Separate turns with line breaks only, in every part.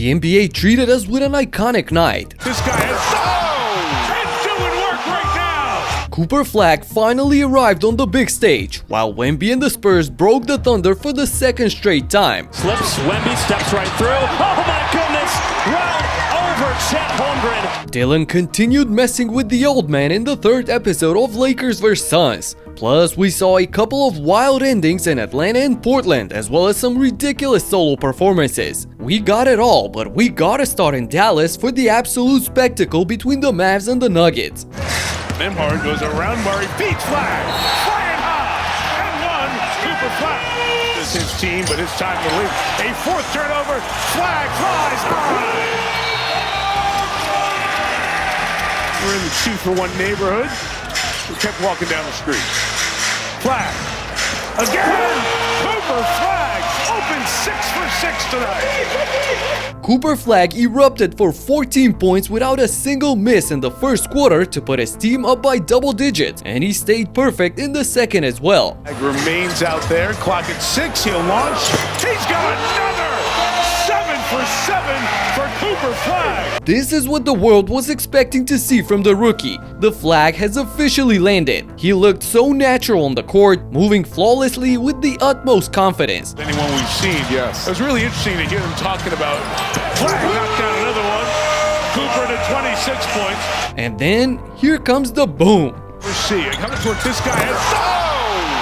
The NBA treated us with an iconic night.
This guy is doing work right now.
Cooper Flagg finally arrived on the big stage, while Wemby and the Spurs broke the Thunder for the second straight time.
Slips, Wemby steps right through. Oh my goodness! Round over Chet Holmgren.
Dillon continued messing with the old man in the third episode of Lakers vs Suns. Plus, we saw a couple of wild endings in Atlanta and Portland, as well as some ridiculous solo performances. We got it all, but we gotta start in Dallas for the absolute spectacle between the Mavs and the Nuggets.
Nembhard goes around Murray, beats Flagg, flying high, and one, Cooper Flagg. This is his team, but it's time to leave. A fourth turnover, Flagg flies high. We're in the 2-for-1 neighborhood. We kept walking down the street. Flagg, again, Cooper Flagg, open 6 for 6 tonight.
Cooper Flagg erupted for 14 points without a single miss in the first quarter to put his team up by double digits, and he stayed perfect in the second as well.
Flagg remains out there, clock at 6, he'll launch. He's got another 7 for 7 for Cooper Flagg.
This is what the world was expecting to see from the rookie. The flag has officially landed. He looked so natural on the court, moving flawlessly with the utmost confidence.
Anyone we've seen, yes. It was really interesting to hear them talking about Flagg knocked down another one. Cooper to 26 points.
And then here comes the boom.
We'll see. Coming towards this guy.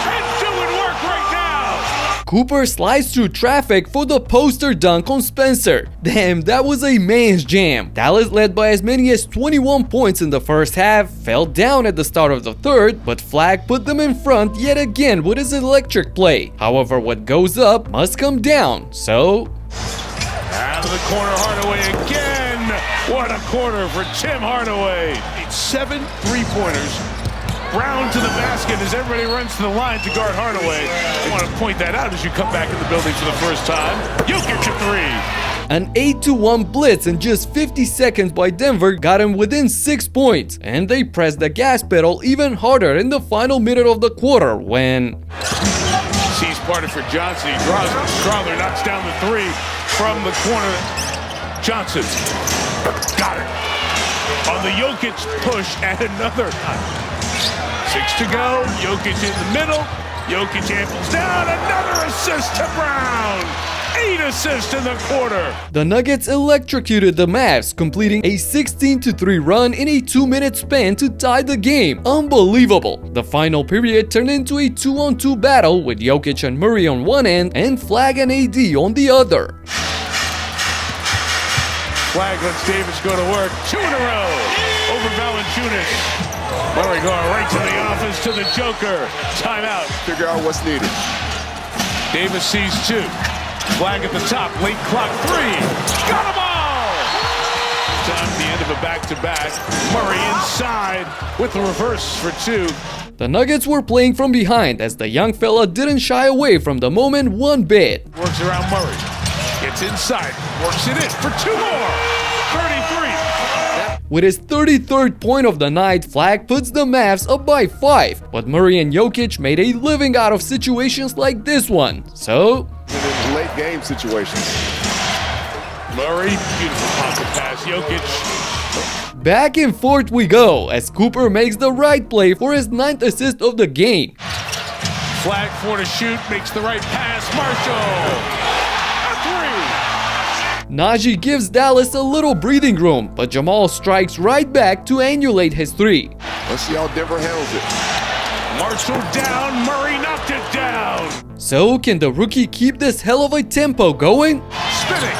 And doing work right now.
Cooper slides through traffic for the poster dunk on Spencer. Damn, that was a man's jam. Dallas led by as many as 21 points in the first half, fell down at the start of the third, but Flagg put them in front yet again with his electric play. However, what goes up must come down, so...
Out of the corner, Hardaway again. What a quarter for Tim Hardaway. 7 3-pointers. Brown to the basket as everybody runs to the line to guard Hardaway. I want to point that out as you come back in the building for the first time. Jokic a 3.
An 8-1 blitz in just 50 seconds by Denver got him within 6 points, and they pressed the gas pedal even harder in the final minute of the quarter when...
Sees parted for Johnson. He draws it. Crowther knocks down the 3 from the corner. Johnson got it. On the Jokic push and another. 6 to go. Jokic in the middle. Jokic amples down. Another assist to Brown. 8 assists in the quarter.
The Nuggets electrocuted the Mavs, completing a 16-3 run in a 2-minute span to tie the game. Unbelievable. The final period turned into a 2-on-2 battle with Jokic and Murray on one end and Flagg and AD on the other.
Flagg lets Davis go to work. 2 in a row over Valanciunas. Murray going right to the office to the Joker. Timeout.
Figure out what's needed.
Davis sees 2. Flagg at the top. Late clock 3. Got them all! Time at the end of a back-to-back. Murray inside with the reverse for 2.
The Nuggets were playing from behind as the young fella didn't shy away from the moment one bit.
Works around Murray. Gets inside. Works it in for 2 more. 33.
With his 33rd point of the night, Flagg puts the Mavs up by 5, but Murray and Jokic made a living out of situations like this one, so...
In late game situations.
Murray, beautiful pocket pass, Jokic.
Back and forth we go, as Cooper makes the right play for his 9th assist of the game.
Flagg 4 to shoot, makes the right pass, Marshall.
Najee gives Dallas a little breathing room, but Jamal strikes right back to annulate his 3.
Let's see how Denver handles it.
Marshall down, Murray knocked it down.
So can the rookie keep this hell of a tempo going?
Spinning.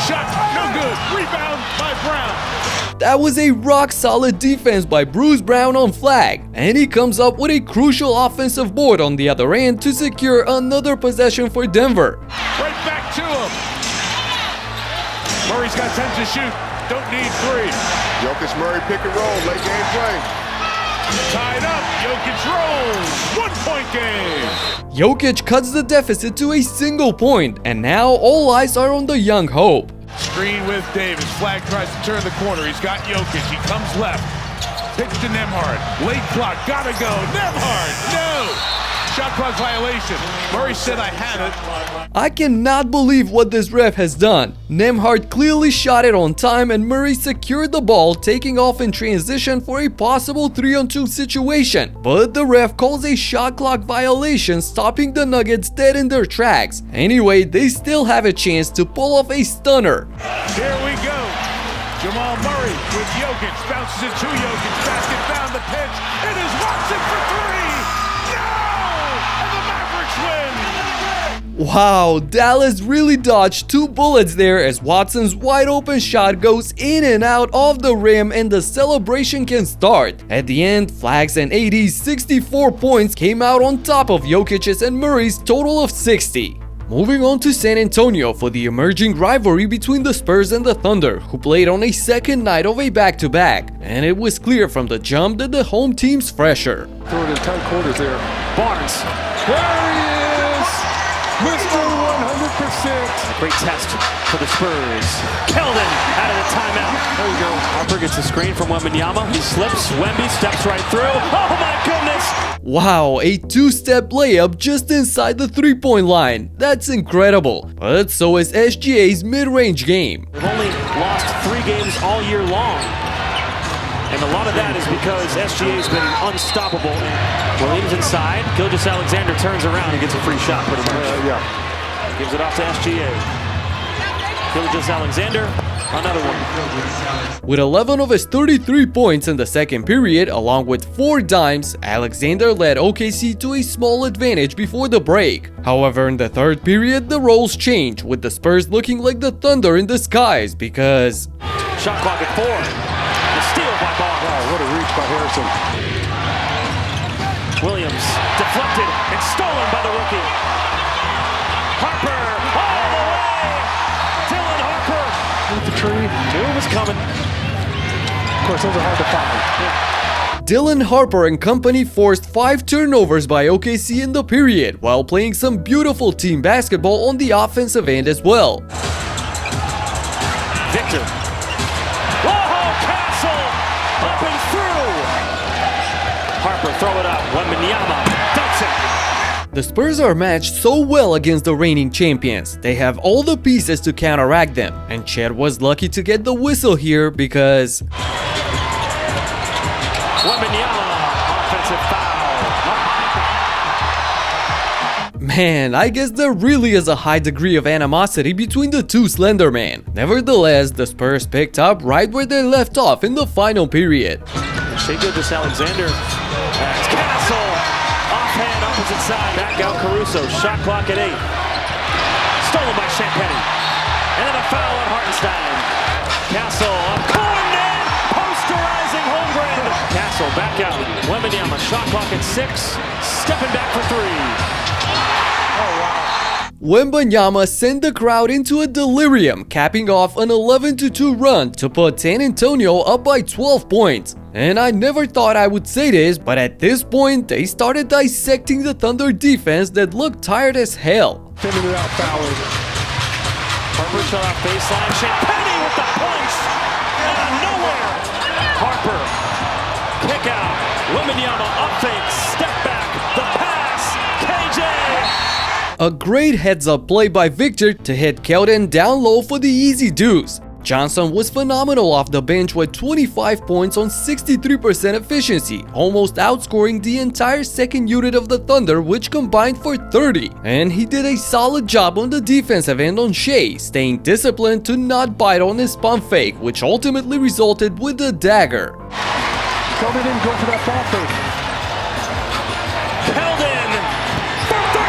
Shot, no good. Rebound by Brown.
That was a rock-solid defense by Bruce Brown on Flagg, and he comes up with a crucial offensive board on the other end to secure another possession for Denver.
Right back to him. Murray's got 10 to shoot. Don't need 3.
Jokic Murray pick and roll. Late game play.
Tied up. Jokic rolls. 1-point game.
Jokic cuts the deficit to a single point, and now all eyes are on the young hope.
Screen with Davis. Flagg tries to turn the corner. He's got Jokic. He comes left. Pitch to Nembhard. Late clock. Gotta go. Nembhard. No. Shot clock violation. Murray said I had it.
I cannot believe what this ref has done. Nembhard clearly shot it on time and Murray secured the ball, taking off in transition for a possible 3-on-2 situation. But the ref calls a shot clock violation, stopping the Nuggets dead in their tracks. Anyway, they still have a chance to pull off a stunner.
Here we go. Jamal Murray with Jokic. Bounces it to Jokic. Basket down the pitch. It is Watson for three. No! And the Mavericks win.
Wow, Dallas really dodged 2 bullets there as Watson's wide open shot goes in and out of the rim and the celebration can start. At the end, Flagg's and AD's 64 points came out on top of Jokic's and Murray's total of 60. Moving on to San Antonio for the emerging rivalry between the Spurs and the Thunder, who played on a second night of a back-to-back, and it was clear from the jump that the home team's fresher.
Throw it in tight quarters there.
Barnes.
There he is! Mr. 100%.
A great test for the Spurs. Keldon out of the timeout.
There you go.
Harper gets the screen from Wembenyama. He slips. Wemby steps right through. Oh my goodness!
Wow, a 2-step layup just inside the 3-point line. That's incredible. But so is SGA's mid-range game.
They've only lost 3 games all year long. And a lot of that is because SGA's been unstoppable. Williams inside. Gilgeous-Alexander turns around and gets a free shot pretty much.
Yeah.
Gives it off to SGA. Gilgeous-Alexander, another one.
With 11 of his 33 points in the second period, along with 4 dimes, Alexander led OKC to a small advantage before the break. However, in the third period, the roles changed, with the Spurs looking like the Thunder in disguise because...
Shot clock at 4. The steal by Barnes.
Wow, what a reach by Harrison.
Williams deflected and stolen by the rookie. Harper all the way. Dillon Harper.
With the tree.
Knew it was coming.
Of course, those are hard to find.
Dillon Harper and company forced 5 turnovers by OKC in the period, while playing some beautiful team basketball on the offensive end as well.
Victor. Whoa, Castle up and through. Harper throw it up. Wembenyama dunks it.
The Spurs are matched so well against the reigning champions. They have all the pieces to counteract them, and Chet was lucky to get the whistle here because...
Wembenyama, offensive foul.
Man, I guess there really is a high degree of animosity between the two slender men. Nevertheless, the Spurs picked up right where they left off in the final period.
Shea Gilgeous-Alexander. That's Castle. Offhand, opposite side. Back out Caruso. Shot clock at 8. Stolen by Champagny. And then a foul on Hartenstein. Castle up corner. Posterizing Holmgren. Castle back out. Wembenyama. Shot clock at 6. Stepping back for 3.
Wembenyama sent the crowd into a delirium, capping off an 11-2 run to put San Antonio up by 12 points. And I never thought I would say this, but at this point, they started dissecting the Thunder defense that looked tired as hell.
Fending it out, fouling.
Harper shot off baseline. Champagny with the punch. Out of nowhere. Harper. Kick out. Wembenyama up fake. Step back. The pass. KJ.
A great heads-up play by Victor to hit Keldon down low for the easy deuce. Johnson was phenomenal off the bench with 25 points on 63% efficiency, almost outscoring the entire second unit of the Thunder, which combined for 30. And he did a solid job on the defensive end on Shea, staying disciplined to not bite on his pump fake, which ultimately resulted with the dagger.
Keldon didn't go for that ball fake.
Keldon for 3!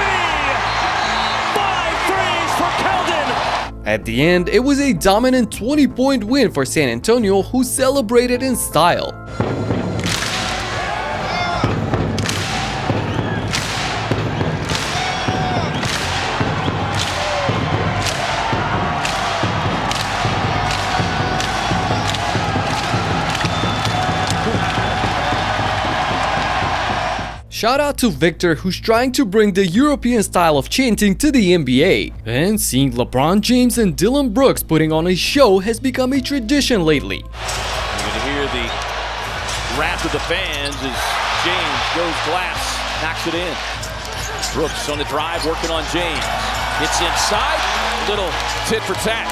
5 threes for Keldon!
At the end, it was a dominant 20-point win for San Antonio, who celebrated in style. Shout out to Victor, who's trying to bring the European style of chanting to the NBA. And seeing LeBron James and Dillon Brooks putting on a show has become a tradition lately.
You're going to hear the wrath of the fans as James goes glass, knocks it in. Brooks on the drive, working on James. It's inside, little tit for tat.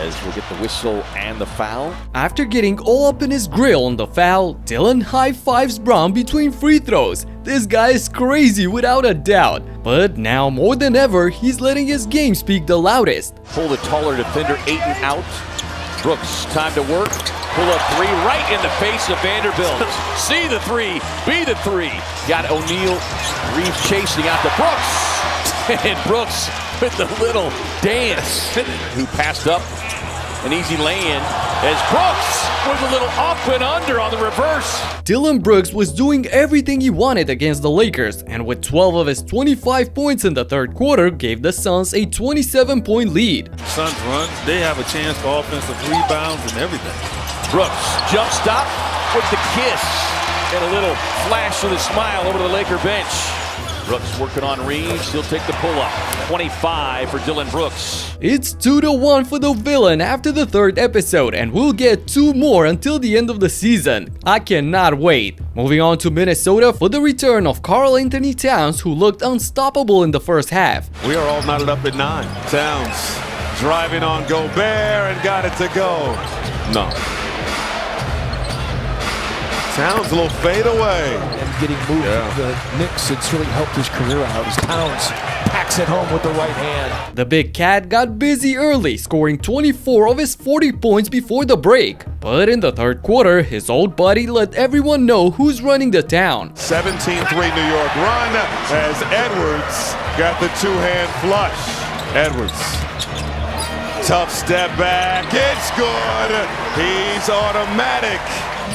As we'll get the whistle and the foul.
After getting all up in his grill on the foul, Dillon high-fives Brown between free throws. This guy is crazy without a doubt. But now more than ever, he's letting his game speak the loudest.
Pull the taller defender, Ayton out. Brooks, time to work. Pull up three right in the face of Vanderbilt. See the three, be the three. Got O'Neal, Reeves chasing out to Brooks. And Brooks with the little dance, who passed up an easy lay-in as Brooks with a little up and under on the reverse.
Dillon Brooks was doing everything he wanted against the Lakers, and with 12 of his 25 points in the third quarter, gave the Suns a 27-point lead.
Suns run, they have a chance for offensive rebounds and everything.
Brooks, jump stop with the kiss, and a little flash with a smile over to the Laker bench. Brooks working on Reeves, he'll take the pull-up. 25 for Dillon Brooks.
It's 2-1 for the villain after the third episode, and we'll get 2 more until the end of the season. I cannot wait. Moving on to Minnesota for the return of Karl-Anthony Towns, who looked unstoppable in the first half.
We are all knotted up at 9. Towns driving on Gobert and got it to go. No. Towns a little fade away.
And getting moved to the Knicks, it's really helped his career out as Towns packs it home with the right hand.
The big cat got busy early, scoring 24 of his 40 points before the break. But in the third quarter, his old buddy let everyone know who's running the town.
17-3 New York run as Edwards got the two-hand flush. Edwards. Tough step back. It's good. He's automatic.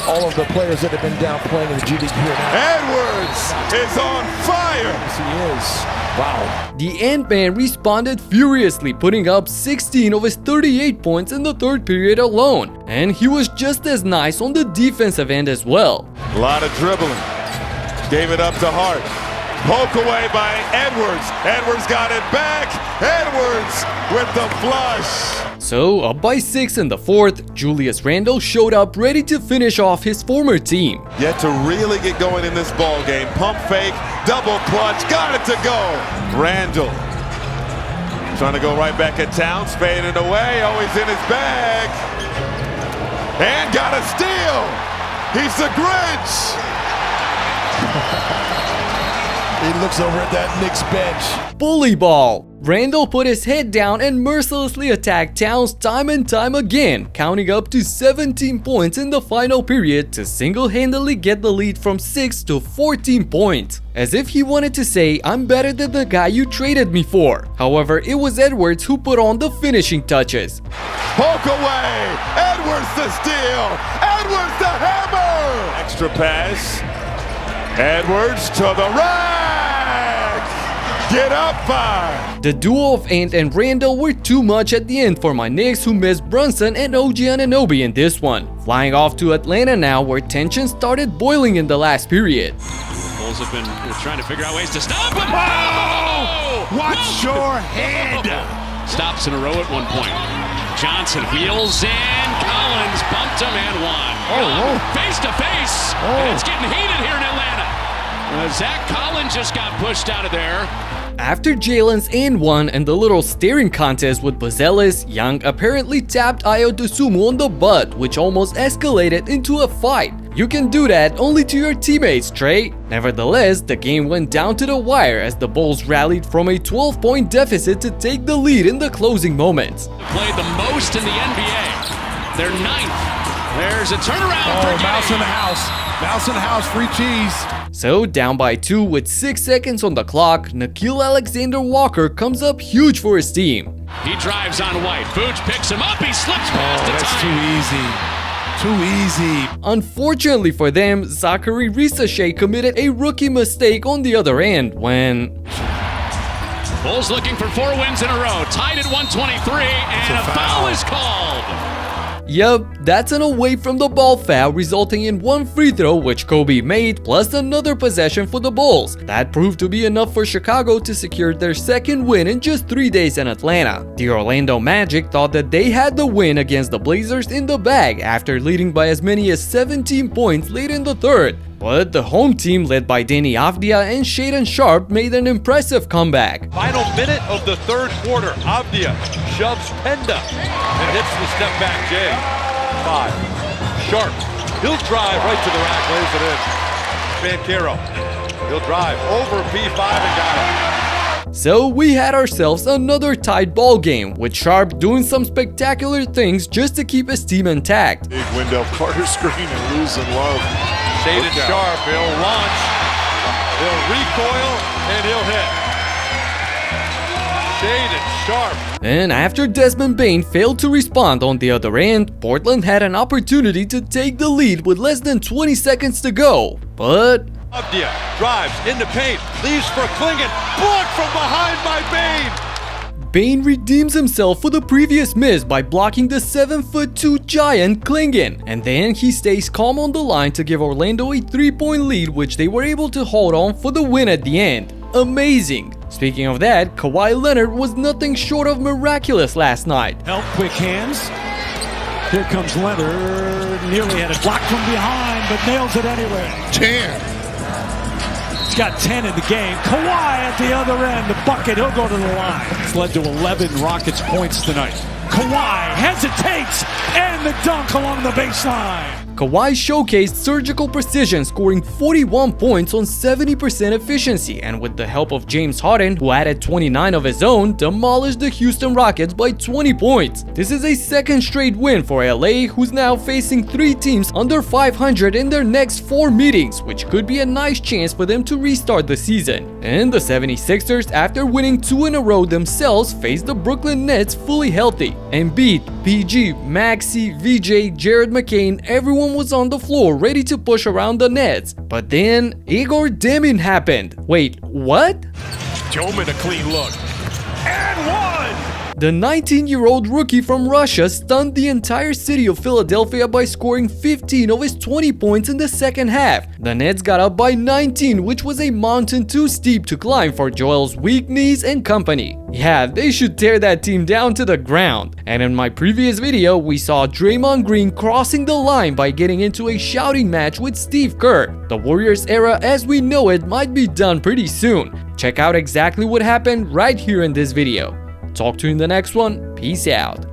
All of the players that have been down playing in the G League here now.
Edwards is on fire.
Yes, he is. Wow.
The Ant-Man responded furiously, putting up 16 of his 38 points in the third period alone. And he was just as nice on the defensive end as well.
A lot of dribbling. Gave it up to Hart. Poke away by Edwards. Edwards got it back. Edwards with the flush.
So, up by 6 in the fourth, Julius Randle showed up ready to finish off his former team.
Yet to really get going in this ball game. Pump fake, double clutch, got it to go. Randle trying to go right back at Towns, fading away. Oh, he's in his bag. And got a steal. He's the Grinch.
He looks over at that Knicks bench.
Bully ball! Randle put his head down and mercilessly attacked Towns time and time again, counting up to 17 points in the final period to single-handedly get the lead from 6 to 14 points. As if he wanted to say, I'm better than the guy you traded me for. However, it was Edwards who put on the finishing touches.
Poke away! Edwards the steal! Edwards the hammer! Extra pass. Edwards to the rack! Get up 5!
The duo of Ant and Randle were too much at the end for my Knicks, who missed Brunson and OG Anunoby in this one. Flying off to Atlanta now, where tension started boiling in the last period.
Bulls have been trying to figure out ways to stop him.
Oh! Watch your head!
Stops in a row at one point. Johnson wheels in. Collins bumped him and one. Face to face. And it's getting heated here in Atlanta. Zach Collins just got pushed out of there.
After Jalen's and one and the little staring contest with Buzelis, Young apparently tapped Ayo Dosunmu on the butt, which almost escalated into a fight. You can do that only to your teammates, Trey. Nevertheless, the game went down to the wire as the Bulls rallied from a 12-point deficit to take the lead in the closing moments.
Played the most in the NBA. They're 9th. There's a turnaround for
Mouse in the house. Mouse in the house, free cheese.
So, down by 2 with 6 seconds on the clock, Nickeil Alexander-Walker comes up huge for his team.
He drives on White. Vooch picks him up. He slips past the
That's
time.
too easy.
Unfortunately for them, Zachary Risachet committed a rookie mistake on the other end when...
Bulls looking for 4 wins in a row. Tied at 123, and a foul is called.
Yup, that's an away from the ball foul, resulting in 1 free throw which Kobe made, plus another possession for the Bulls. That proved to be enough for Chicago to secure their second win in just 3 days in Atlanta. The Orlando Magic thought that they had the win against the Blazers in the bag after leading by as many as 17 points late in the third. But the home team led by Danny Avdia and Shaedon Sharpe made an impressive comeback.
Final minute of the third quarter. Avdia shoves Penda and hits the step back J. 5. Sharpe. He'll drive right to the rack, lays it in. Banchero. He'll drive over P5 and got it.
So we had ourselves another tight ball game, with Sharpe doing some spectacular things just to keep his team intact.
Big window, Carter screen and losing love.
Shaedon Sharpe, he'll launch, he'll recoil, and he'll hit. Shaedon Sharpe.
And after Desmond Bane failed to respond on the other end, Portland had an opportunity to take the lead with less than 20 seconds to go. But
Avdia drives into paint, leaves for Klingon, blocked from behind by Bane.
Bane redeems himself for the previous miss by blocking the 7'2" giant Klingon, and then he stays calm on the line to give Orlando a 3-point lead, which they were able to hold on for the win at the end. Amazing! Speaking of that, Kawhi Leonard was nothing short of miraculous last night.
Help, quick hands. Here comes Leonard. Nearly had it blocked from behind, but nails it anyway.
10.
He's got 10 in the game. Kawhi at the other end. The bucket. He'll go to the line. It's led to 11 Rockets points tonight. Kawhi hesitates, and the dunk along the baseline.
Kawhi showcased surgical precision, scoring 41 points on 70% efficiency, and with the help of James Harden, who added 29 of his own, demolished the Houston Rockets by 20 points. This is a second straight win for LA, who's now facing 3 teams under 500 in their next 4 meetings, which could be a nice chance for them to restart the season. And the 76ers, after winning 2 in a row themselves, faced the Brooklyn Nets fully healthy. Embiid, PG, Maxey, VJ, Jared McCain, everyone was on the floor ready to push around the Nets. But then Igor Demin happened. Wait, what?
Tillman a clean look. And one!
The 19-year-old rookie from Russia stunned the entire city of Philadelphia by scoring 15 of his 20 points in the second half. The Nets got up by 19, which was a mountain too steep to climb for Joel's weak knees and company. Yeah, they should tear that team down to the ground. And in my previous video, we saw Draymond Green crossing the line by getting into a shouting match with Steve Kerr. The Warriors era as we know it might be done pretty soon. Check out exactly what happened right here in this video. Talk to you in the next one. Peace out.